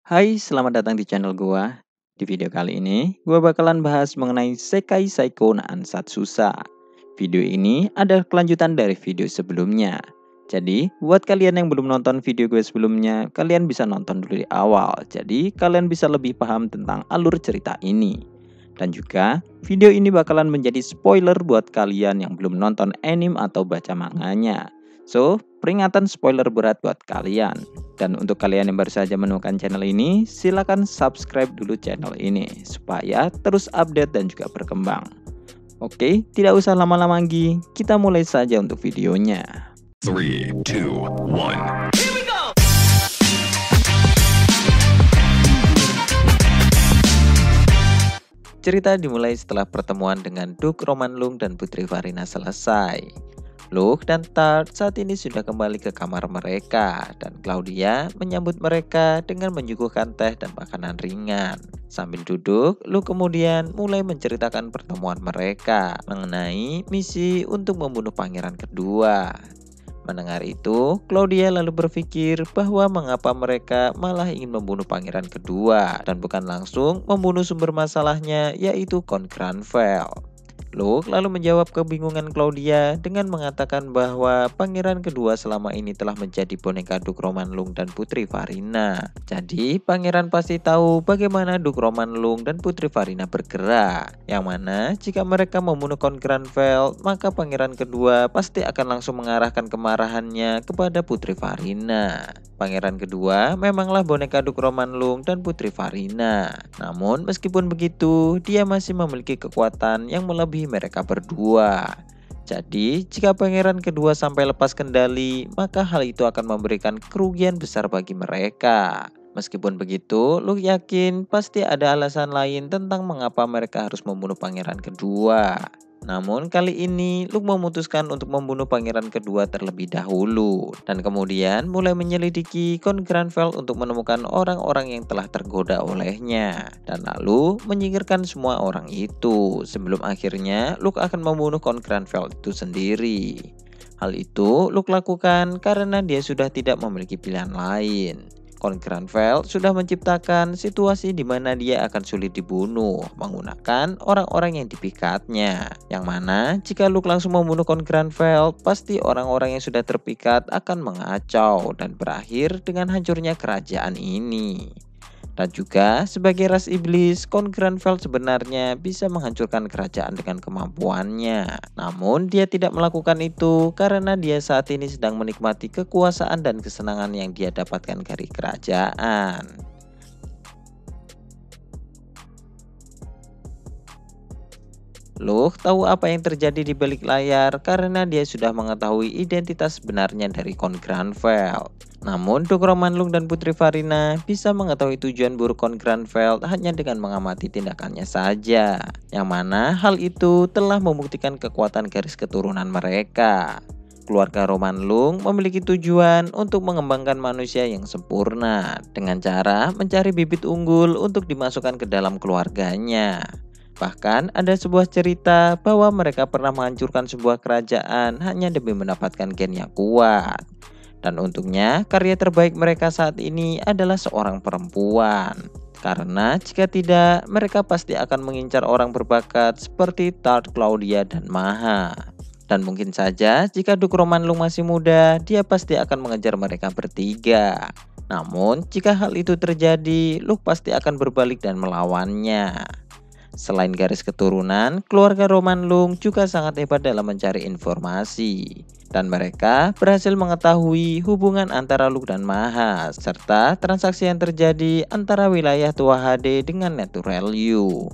Hai, selamat datang di channel gua. Di video kali ini, gua bakalan bahas mengenai Sekai Seiko no Ansatsusa. Video ini adalah kelanjutan dari video sebelumnya. Jadi, buat kalian yang belum nonton video gue sebelumnya, kalian bisa nonton dulu di awal. Jadi, kalian bisa lebih paham tentang alur cerita ini. Dan juga, video ini bakalan menjadi spoiler buat kalian yang belum nonton anime atau baca manganya. So, peringatan spoiler berat buat kalian. Dan untuk kalian yang baru saja menemukan channel ini, silakan subscribe dulu channel ini supaya terus update dan juga berkembang. Oke, tidak usah lama-lama lagi, kita mulai saja untuk videonya. 3, 2, 1. Cerita dimulai setelah pertemuan dengan Duke Romanlung dan Putri Varina selesai. Luke dan Tart saat ini sudah kembali ke kamar mereka dan Claudia menyambut mereka dengan menyuguhkan teh dan makanan ringan. Sambil duduk, Luke kemudian mulai menceritakan pertemuan mereka mengenai misi untuk membunuh pangeran kedua. Mendengar itu, Claudia lalu berpikir bahwa mengapa mereka malah ingin membunuh pangeran kedua dan bukan langsung membunuh sumber masalahnya yaitu Count Granville. Luke lalu menjawab kebingungan Claudia dengan mengatakan bahwa pangeran kedua selama ini telah menjadi boneka Duke Romanlung dan Putri Varina. Jadi pangeran pasti tahu bagaimana Duke Romanlung dan Putri Varina bergerak. Yang mana jika mereka membunuh Count Granville, maka pangeran kedua pasti akan langsung mengarahkan kemarahannya kepada Putri Varina. Pangeran kedua memanglah boneka Duke Romanlung dan Putri Varina. Namun meskipun begitu, dia masih memiliki kekuatan yang melebihi mereka berdua. Jadi, jika pangeran kedua sampai lepas kendali, maka hal itu akan memberikan kerugian besar bagi mereka. Meskipun begitu, Luke yakin pasti ada alasan lain tentang mengapa mereka harus membunuh pangeran kedua. Namun kali ini Luke memutuskan untuk membunuh pangeran kedua terlebih dahulu dan kemudian mulai menyelidiki Count Granville untuk menemukan orang-orang yang telah tergoda olehnya dan lalu menyingkirkan semua orang itu sebelum akhirnya Luke akan membunuh Count Granville itu sendiri. Hal itu Luke lakukan karena dia sudah tidak memiliki pilihan lain. Count Granville sudah menciptakan situasi di mana dia akan sulit dibunuh menggunakan orang-orang yang dipikatnya. Yang mana jika Luke langsung membunuh Count Granville, pasti orang-orang yang sudah terpikat akan mengacau dan berakhir dengan hancurnya kerajaan ini. Dan juga sebagai ras iblis, Count Granville sebenarnya bisa menghancurkan kerajaan dengan kemampuannya. Namun dia tidak melakukan itu karena dia saat ini sedang menikmati kekuasaan dan kesenangan yang dia dapatkan dari kerajaan. Luke tahu apa yang terjadi di balik layar karena dia sudah mengetahui identitas sebenarnya dari Count Granville. Namun Duke Romanlung dan Putri Varina bisa mengetahui tujuan buruk Count Granville hanya dengan mengamati tindakannya saja. Yang mana hal itu telah membuktikan kekuatan garis keturunan mereka. Keluarga Romanlung memiliki tujuan untuk mengembangkan manusia yang sempurna dengan cara mencari bibit unggul untuk dimasukkan ke dalam keluarganya. Bahkan ada sebuah cerita bahwa mereka pernah menghancurkan sebuah kerajaan hanya demi mendapatkan gen yang kuat. Dan untungnya karya terbaik mereka saat ini adalah seorang perempuan. Karena jika tidak, mereka pasti akan mengincar orang berbakat seperti Tart, Claudia, dan Maha. Dan mungkin saja jika Duke Romanlung masih muda, dia pasti akan mengejar mereka bertiga. Namun jika hal itu terjadi, Luke pasti akan berbalik dan melawannya. Selain garis keturunan, keluarga Romanlung juga sangat hebat dalam mencari informasi. Dan mereka berhasil mengetahui hubungan antara Luke dan Maha, serta transaksi yang terjadi antara wilayah Tua HD dengan Natural You.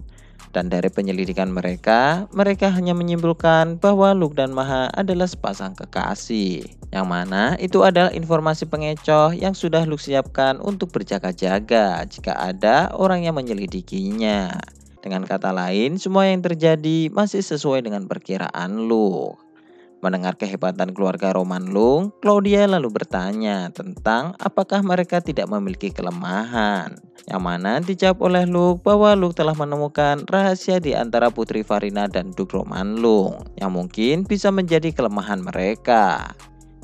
Dan dari penyelidikan mereka hanya menyimpulkan bahwa Luke dan Maha adalah sepasang kekasih. Yang mana itu adalah informasi pengecoh yang sudah Luke siapkan untuk berjaga-jaga jika ada orang yang menyelidikinya. Dengan kata lain, semua yang terjadi masih sesuai dengan perkiraan Luke. Mendengar kehebatan keluarga Romanlung, Claudia lalu bertanya tentang apakah mereka tidak memiliki kelemahan. Yang mana dijawab oleh Luke bahwa Luke telah menemukan rahasia di antara Putri Varina dan Duke Romanlung yang mungkin bisa menjadi kelemahan mereka.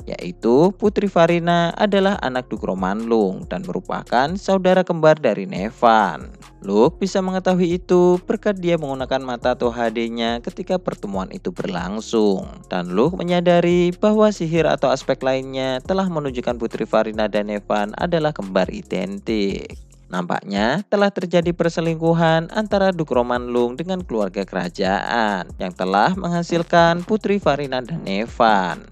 yaitu Putri Farina adalah anak Duk Romanlung dan merupakan saudara kembar dari Nevan. Luke bisa mengetahui itu berkat dia menggunakan mata atau HD-nya ketika pertemuan itu berlangsung. Dan Luke menyadari bahwa sihir atau aspek lainnya telah menunjukkan Putri Farina dan Nevan adalah kembar identik. Nampaknya telah terjadi perselingkuhan antara Duk Romanlung dengan keluarga kerajaan yang telah menghasilkan Putri Farina dan Nevan.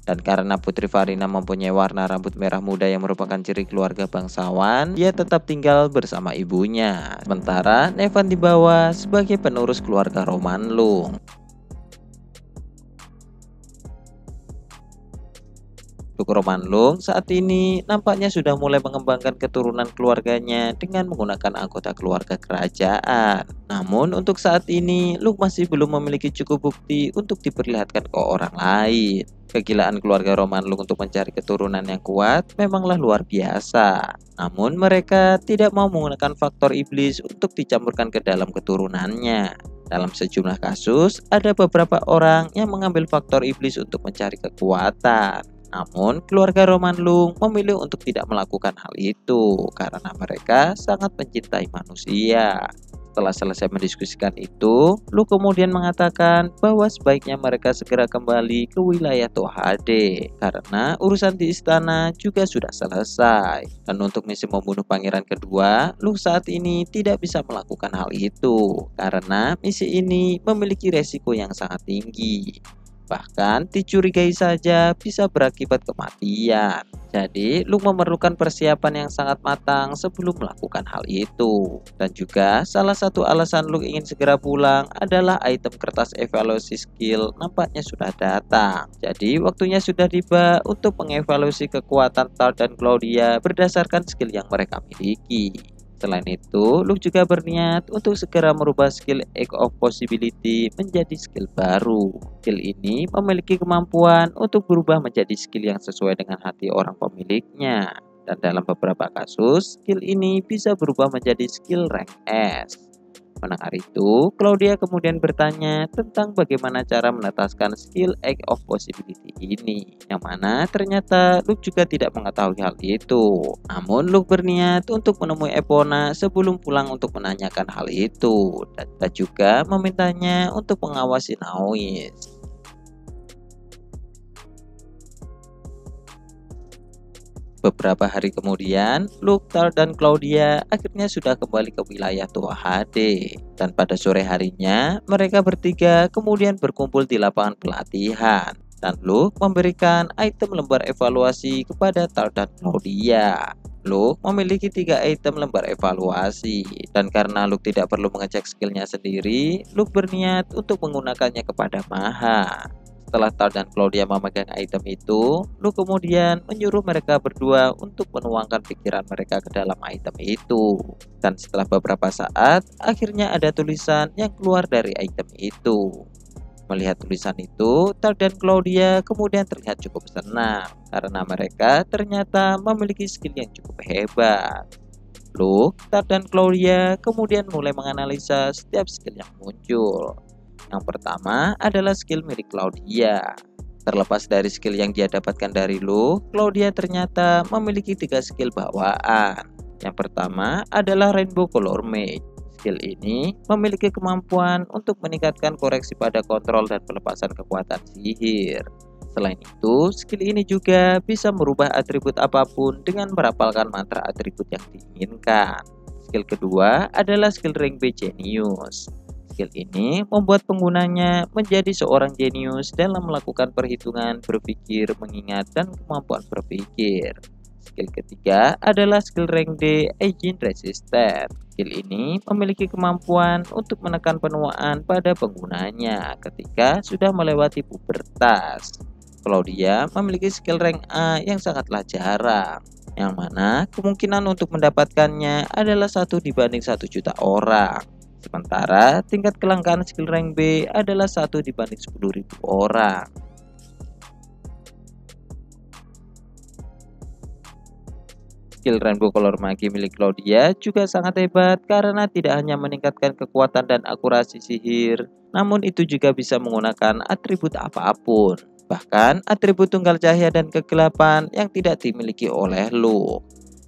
Dan karena Putri Farina mempunyai warna rambut merah muda yang merupakan ciri keluarga bangsawan, dia tetap tinggal bersama ibunya. Sementara Nevan dibawa sebagai penerus keluarga Romanlung. Duk Romanlung saat ini nampaknya sudah mulai mengembangkan keturunan keluarganya dengan menggunakan anggota keluarga kerajaan. Namun untuk saat ini Luke masih belum memiliki cukup bukti untuk diperlihatkan ke orang lain. Kegilaan keluarga Romanlung untuk mencari keturunan yang kuat memanglah luar biasa. Namun mereka tidak mau menggunakan faktor iblis untuk dicampurkan ke dalam keturunannya. Dalam sejumlah kasus, ada beberapa orang yang mengambil faktor iblis untuk mencari kekuatan. Namun, keluarga Romanlung memilih untuk tidak melakukan hal itu karena mereka sangat mencintai manusia. Setelah selesai mendiskusikan itu, Luke kemudian mengatakan bahwa sebaiknya mereka segera kembali ke wilayah Tohade karena urusan di istana juga sudah selesai. Dan untuk misi membunuh pangeran kedua, Luke saat ini tidak bisa melakukan hal itu karena misi ini memiliki resiko yang sangat tinggi. Bahkan dicurigai saja bisa berakibat kematian. Jadi Luke memerlukan persiapan yang sangat matang sebelum melakukan hal itu. Dan juga salah satu alasan Luke ingin segera pulang adalah item kertas evaluasi skill nampaknya sudah datang. Jadi waktunya sudah tiba untuk mengevaluasi kekuatan Tart dan Claudia berdasarkan skill yang mereka miliki. Selain itu, Luke juga berniat untuk segera merubah skill Egg of Possibility menjadi skill baru. Skill ini memiliki kemampuan untuk berubah menjadi skill yang sesuai dengan hati orang pemiliknya. Dan dalam beberapa kasus, skill ini bisa berubah menjadi skill rank S. Mendengar itu, Claudia kemudian bertanya tentang bagaimana cara menetaskan skill Egg of Possibility ini, yang mana ternyata Luke juga tidak mengetahui hal itu. Namun Luke berniat untuk menemui Epona sebelum pulang untuk menanyakan hal itu, dan juga memintanya untuk mengawasi Naois. Beberapa hari kemudian, Luke, Tart, dan Claudia akhirnya sudah kembali ke wilayah Tohade. Dan pada sore harinya, mereka bertiga kemudian berkumpul di lapangan pelatihan. Dan Luke memberikan item lembar evaluasi kepada Tart dan Claudia. Luke memiliki 3 item lembar evaluasi. Dan karena Luke tidak perlu mengecek skillnya sendiri, Luke berniat untuk menggunakannya kepada Maha. Setelah Tart dan Claudia memegang item itu, Luke kemudian menyuruh mereka berdua untuk menuangkan pikiran mereka ke dalam item itu. Dan setelah beberapa saat, akhirnya ada tulisan yang keluar dari item itu. Melihat tulisan itu, Tart dan Claudia kemudian terlihat cukup senang karena mereka ternyata memiliki skill yang cukup hebat. Luke, Tart, dan Claudia kemudian mulai menganalisa setiap skill yang muncul. Yang pertama adalah skill milik Claudia. Terlepas dari skill yang dia dapatkan dari Luke, Claudia ternyata memiliki 3 skill bawaan. Yang pertama adalah Rainbow Color Mage. Skill ini memiliki kemampuan untuk meningkatkan koreksi pada kontrol dan pelepasan kekuatan sihir. Selain itu, skill ini juga bisa merubah atribut apapun dengan merapalkan mantra atribut yang diinginkan. Skill kedua adalah skill Rank B Genius. Skill ini membuat penggunanya menjadi seorang jenius dalam melakukan perhitungan, berpikir, mengingat, dan kemampuan berpikir. Skill ketiga adalah skill rank D Agent Resistant. Skill ini memiliki kemampuan untuk menekan penuaan pada penggunanya ketika sudah melewati pubertas. Claudia memiliki skill rank A yang sangatlah jarang, yang mana kemungkinan untuk mendapatkannya adalah 1 dibanding 1 juta orang. Sementara tingkat kelangkaan skill rank B adalah 1 dibanding 10.000 orang. Skill Rainbow Color Magi milik Claudia juga sangat hebat karena tidak hanya meningkatkan kekuatan dan akurasi sihir, namun itu juga bisa menggunakan atribut apapun. Bahkan atribut tunggal cahaya dan kegelapan yang tidak dimiliki oleh Luke.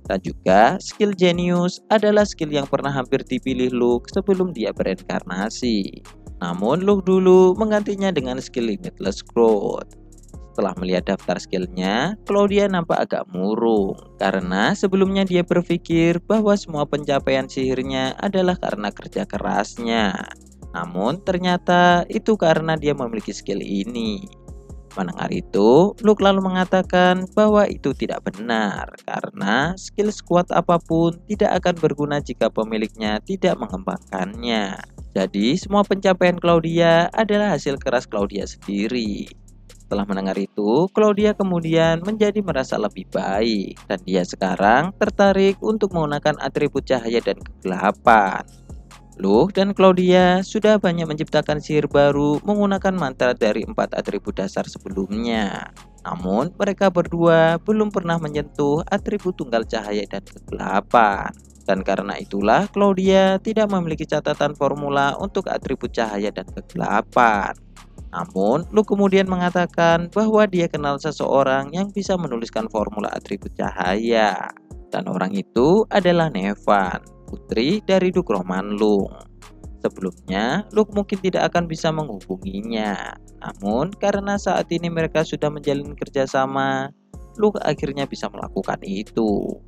Dan juga skill Genius adalah skill yang pernah hampir dipilih Luke sebelum dia bereinkarnasi. Namun Luke dulu menggantinya dengan skill Limitless Growth. Setelah melihat daftar skillnya, Claudia nampak agak murung karena sebelumnya dia berpikir bahwa semua pencapaian sihirnya adalah karena kerja kerasnya. Namun ternyata itu karena dia memiliki skill ini. Mendengar itu, Luke lalu mengatakan bahwa itu tidak benar karena skill sekuat apapun tidak akan berguna jika pemiliknya tidak mengembangkannya. Jadi semua pencapaian Claudia adalah hasil keras Claudia sendiri. Setelah mendengar itu, Claudia kemudian menjadi merasa lebih baik dan dia sekarang tertarik untuk menggunakan atribut cahaya dan kegelapan. Luke dan Claudia sudah banyak menciptakan sihir baru menggunakan mantra dari 4 atribut dasar sebelumnya. Namun mereka berdua belum pernah menyentuh atribut tunggal cahaya dan kegelapan. Dan karena itulah Claudia tidak memiliki catatan formula untuk atribut cahaya dan kegelapan. Namun, Luke kemudian mengatakan bahwa dia kenal seseorang yang bisa menuliskan formula atribut cahaya. Dan orang itu adalah Nevan, putri dari Duke Romanlung. Sebelumnya, Luke mungkin tidak akan bisa menghubunginya. Namun, karena saat ini mereka sudah menjalin kerjasama, Luke akhirnya bisa melakukan itu.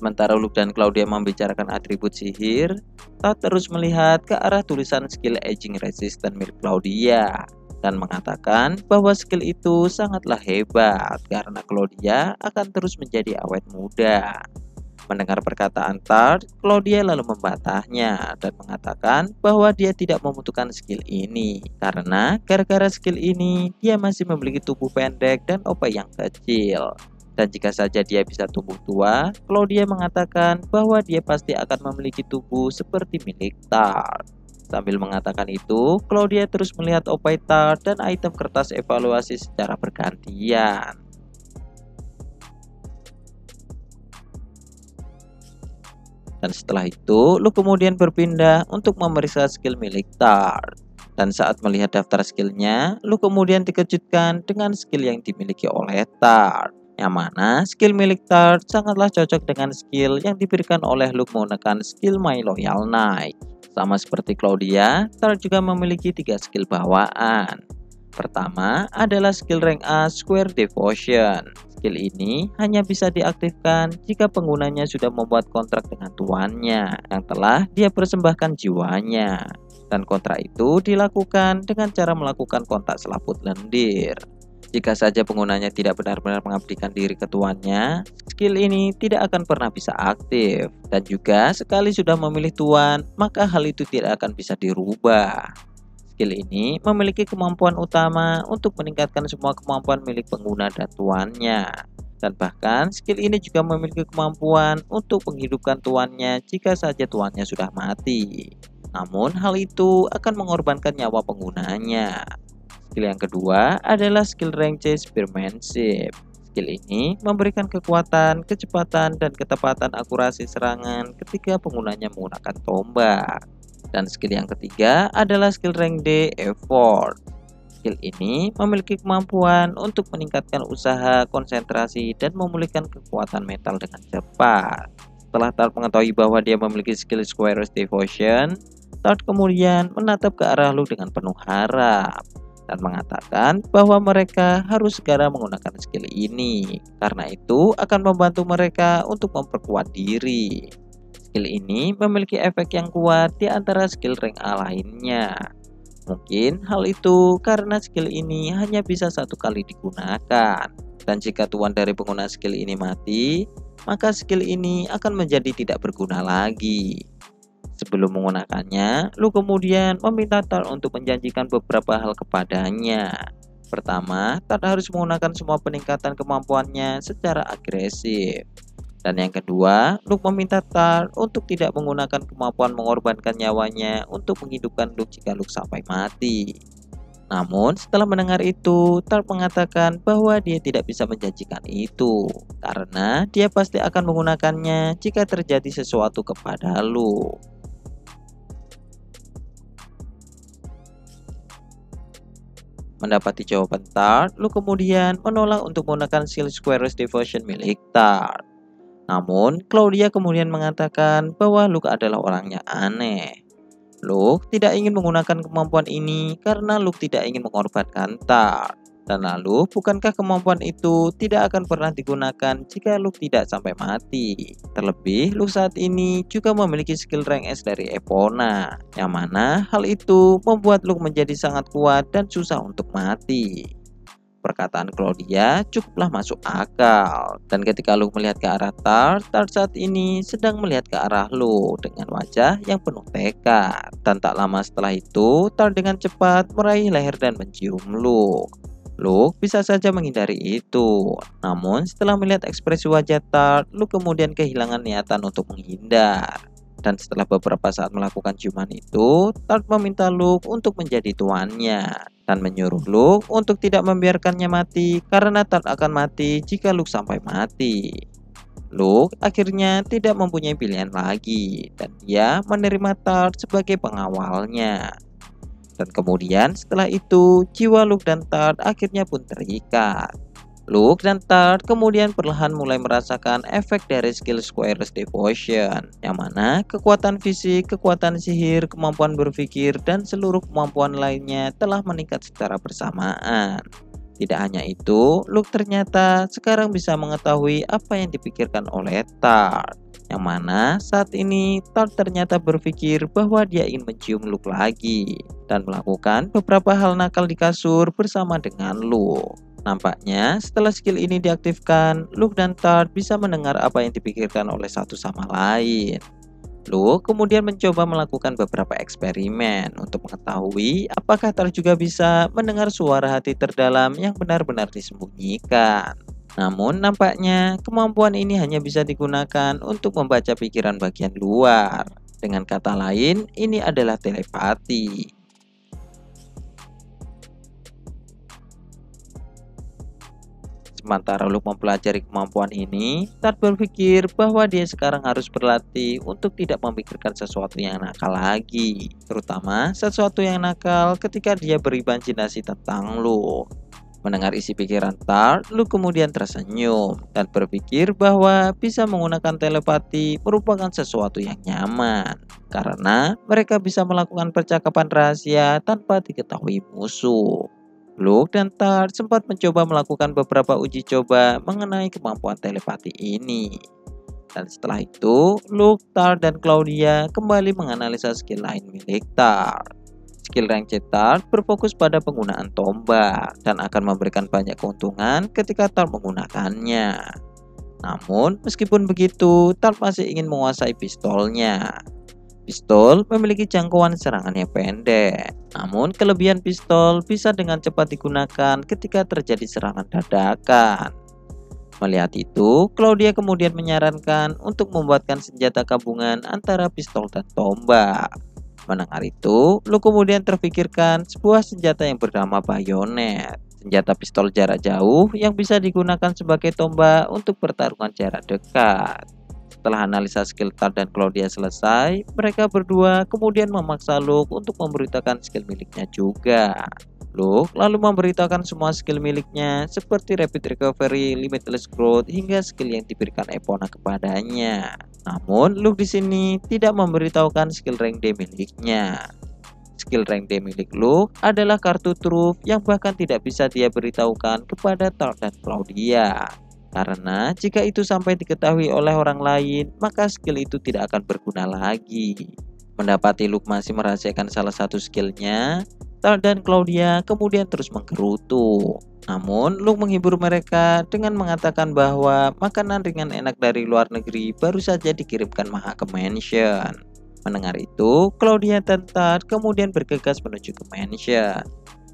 Sementara Luke dan Claudia membicarakan atribut sihir, Todd terus melihat ke arah tulisan skill Aging Resistant milik Claudia dan mengatakan bahwa skill itu sangatlah hebat karena Claudia akan terus menjadi awet muda. Mendengar perkataan Todd, Claudia lalu membantahnya dan mengatakan bahwa dia tidak membutuhkan skill ini karena gara-gara skill ini dia masih memiliki tubuh pendek dan OP yang kecil. Dan jika saja dia bisa tumbuh tua, Claudia mengatakan bahwa dia pasti akan memiliki tubuh seperti milik Todd. Sambil mengatakan itu, Claudia terus melihat opai Todd dan item kertas evaluasi secara bergantian. Dan setelah itu, Luke kemudian berpindah untuk memeriksa skill milik Todd. Dan saat melihat daftar skillnya, Luke kemudian dikejutkan dengan skill yang dimiliki oleh Todd. Yang mana skill milik Todd sangatlah cocok dengan skill yang diberikan oleh Luke menggunakan skill My Loyal Knight. Sama seperti Claudia, Todd juga memiliki 3 skill bawaan. Pertama adalah skill rank A Square Devotion. Skill ini hanya bisa diaktifkan jika penggunanya sudah membuat kontrak dengan tuannya yang telah dia persembahkan jiwanya. Dan kontrak itu dilakukan dengan cara melakukan kontak selaput lendir. Jika saja penggunanya tidak benar-benar mengabdikan diri ke tuannya, skill ini tidak akan pernah bisa aktif. Dan juga sekali sudah memilih tuan, maka hal itu tidak akan bisa dirubah. Skill ini memiliki kemampuan utama untuk meningkatkan semua kemampuan milik pengguna dan tuannya. Dan bahkan skill ini juga memiliki kemampuan untuk menghidupkan tuannya jika saja tuannya sudah mati. Namun hal itu akan mengorbankan nyawa penggunanya. Skill yang kedua adalah skill rank C Spearmanship. Skill ini memberikan kekuatan, kecepatan, dan ketepatan akurasi serangan ketika penggunanya menggunakan tombak. Dan skill yang ketiga adalah skill rank D Effort. Skill ini memiliki kemampuan untuk meningkatkan usaha, konsentrasi, dan memulihkan kekuatan mental dengan cepat. Setelah Todd mengetahui bahwa dia memiliki skill Square Devotion, Todd kemudian menatap ke arah Luke dengan penuh harap dan mengatakan bahwa mereka harus segera menggunakan skill ini karena itu akan membantu mereka untuk memperkuat diri. Skill ini memiliki efek yang kuat di antara skill rank A lainnya. Mungkin hal itu karena skill ini hanya bisa 1 kali digunakan. Dan jika tuan dari pengguna skill ini mati, maka skill ini akan menjadi tidak berguna lagi. Sebelum menggunakannya, Luke kemudian meminta Todd untuk menjanjikan beberapa hal kepadanya. Pertama, Todd harus menggunakan semua peningkatan kemampuannya secara agresif. Dan yang kedua, Luke meminta Todd untuk tidak menggunakan kemampuan mengorbankan nyawanya untuk menghidupkan Luke jika Luke sampai mati. Namun setelah mendengar itu, Todd mengatakan bahwa dia tidak bisa menjanjikan itu karena dia pasti akan menggunakannya jika terjadi sesuatu kepada Luke. Mendapati jawaban Tart, Luke kemudian menolak untuk menggunakan skill Square's Devotion milik Tart. Namun, Claudia kemudian mengatakan bahwa Luke adalah orangnya aneh. Luke tidak ingin menggunakan kemampuan ini karena Luke tidak ingin mengorbankan Tart. Dan lalu, bukankah kemampuan itu tidak akan pernah digunakan jika Luke tidak sampai mati? Terlebih, Luke saat ini juga memiliki skill rank S dari Epona, yang mana hal itu membuat Luke menjadi sangat kuat dan susah untuk mati. Perkataan Claudia cukuplah masuk akal. Dan ketika Luke melihat ke arah Tart, Tart saat ini sedang melihat ke arah Luke dengan wajah yang penuh tekad. Dan tak lama setelah itu, Tart dengan cepat meraih leher dan mencium Luke. Luke bisa saja menghindari itu. Namun setelah melihat ekspresi wajah Tart, Luke kemudian kehilangan niatan untuk menghindar. Dan setelah beberapa saat melakukan ciuman itu, Tart meminta Luke untuk menjadi tuannya dan menyuruh Luke untuk tidak membiarkannya mati karena Tart akan mati jika Luke sampai mati. Luke akhirnya tidak mempunyai pilihan lagi dan dia menerima Tart sebagai pengawalnya. Dan kemudian setelah itu, jiwa Luke dan Tart akhirnya pun terikat. Luke dan Tart kemudian perlahan mulai merasakan efek dari skill Square's Devotion, yang mana kekuatan fisik, kekuatan sihir, kemampuan berpikir, dan seluruh kemampuan lainnya telah meningkat secara bersamaan. Tidak hanya itu, Luke ternyata sekarang bisa mengetahui apa yang dipikirkan oleh Tart. Yang mana saat ini Tart ternyata berpikir bahwa dia ingin mencium Luke lagi dan melakukan beberapa hal nakal di kasur bersama dengan Luke. Nampaknya setelah skill ini diaktifkan, Luke dan Tart bisa mendengar apa yang dipikirkan oleh satu sama lain. Luke kemudian mencoba melakukan beberapa eksperimen untuk mengetahui apakah Tart juga bisa mendengar suara hati terdalam yang benar-benar disembunyikan. Namun nampaknya kemampuan ini hanya bisa digunakan untuk membaca pikiran bagian luar. Dengan kata lain, ini adalah telepati. Sementara Luke mempelajari kemampuan ini, Tart berpikir bahwa dia sekarang harus berlatih untuk tidak memikirkan sesuatu yang nakal lagi. Terutama sesuatu yang nakal ketika dia berimajinasi tentang Luke. Mendengar isi pikiran Tart, Luke kemudian tersenyum dan berpikir bahwa bisa menggunakan telepati merupakan sesuatu yang nyaman karena mereka bisa melakukan percakapan rahasia tanpa diketahui musuh. Luke dan Tart sempat mencoba melakukan beberapa uji coba mengenai kemampuan telepati ini. Dan setelah itu, Luke, Tart, dan Claudia kembali menganalisa skill lain milik Tart. Skill rank C Tart berfokus pada penggunaan tombak dan akan memberikan banyak keuntungan ketika Tart menggunakannya. Namun, meskipun begitu, Tart masih ingin menguasai pistolnya. Pistol memiliki jangkauan serangan yang pendek. Namun, kelebihan pistol bisa dengan cepat digunakan ketika terjadi serangan dadakan. Melihat itu, Claudia kemudian menyarankan untuk membuatkan senjata gabungan antara pistol dan tombak. Mendengar itu, Luke kemudian terpikirkan sebuah senjata yang bernama bayonet. Senjata pistol jarak jauh yang bisa digunakan sebagai tombak untuk pertarungan jarak dekat. Setelah analisa skill Tart dan Claudia selesai, mereka berdua kemudian memaksa Luke untuk memberitakan skill miliknya juga. Luke lalu memberitakan semua skill miliknya seperti Rapid Recovery, Limitless Growth, hingga skill yang diberikan Epona kepadanya. Namun, Luke di sini tidak memberitahukan skill rank D miliknya. Skill rank D milik Luke adalah kartu truf yang bahkan tidak bisa dia beritahukan kepada Tart dan Claudia. Karena jika itu sampai diketahui oleh orang lain, maka skill itu tidak akan berguna lagi. Mendapati Luke masih merahasiakan salah satu skillnya, Tart dan Claudia kemudian terus menggerutu. Namun, Luke menghibur mereka dengan mengatakan bahwa makanan ringan enak dari luar negeri baru saja dikirimkan Maha ke mansion. Mendengar itu, Claudia dan Tart kemudian bergegas menuju ke mansion.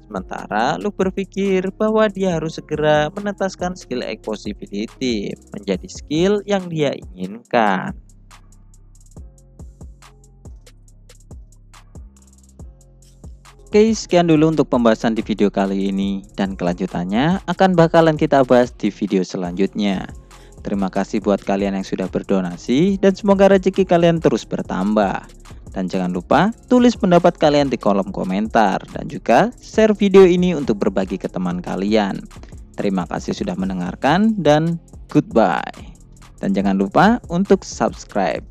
Sementara Luke berpikir bahwa dia harus segera menetaskan skill Egg Possibility menjadi skill yang dia inginkan. Oke, sekian dulu untuk pembahasan di video kali ini, dan kelanjutannya akan bakalan kita bahas di video selanjutnya. Terima kasih buat kalian yang sudah berdonasi, dan semoga rezeki kalian terus bertambah. Dan jangan lupa tulis pendapat kalian di kolom komentar dan juga share video ini untuk berbagi ke teman kalian. Terima kasih sudah mendengarkan dan goodbye. Dan jangan lupa untuk subscribe.